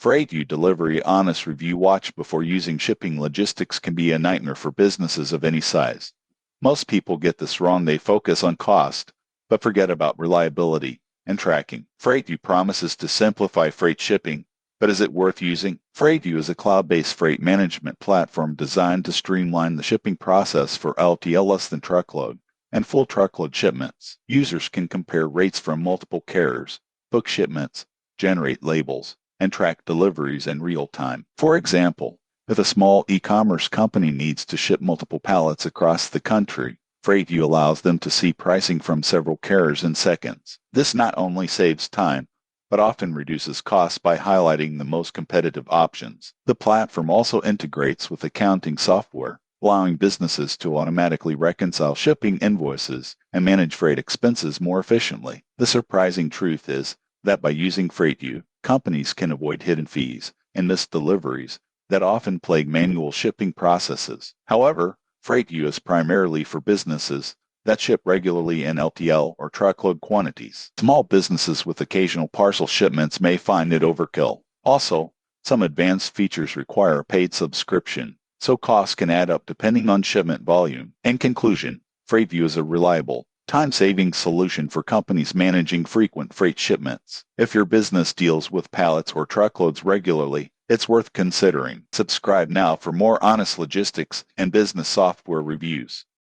FreightView Delivery Honest Review. Watch before using. Shipping logistics can be a nightmare for businesses of any size. Most people get this wrong. They focus on cost, but forget about reliability and tracking. FreightView promises to simplify freight shipping, but is it worth using? FreightView is a cloud-based freight management platform designed to streamline the shipping process for LTL less than truckload and full truckload shipments. Users can compare rates from multiple carriers, book shipments, generate labels, and track deliveries in real time. For example, if a small e-commerce company needs to ship multiple pallets across the country, FreightView allows them to see pricing from several carriers in seconds. This not only saves time, but often reduces costs by highlighting the most competitive options. The platform also integrates with accounting software, allowing businesses to automatically reconcile shipping invoices and manage freight expenses more efficiently. The surprising truth is that by using FreightView, companies can avoid hidden fees and missed deliveries that often plague manual shipping processes. However, FreightView is primarily for businesses that ship regularly in LTL or truckload quantities. Small businesses with occasional parcel shipments may find it overkill. Also, some advanced features require a paid subscription, so costs can add up depending on shipment volume. In conclusion, FreightView is a reliable, time-saving solution for companies managing frequent freight shipments. If your business deals with pallets or truckloads regularly, it's worth considering. Subscribe now for more honest logistics and business software reviews.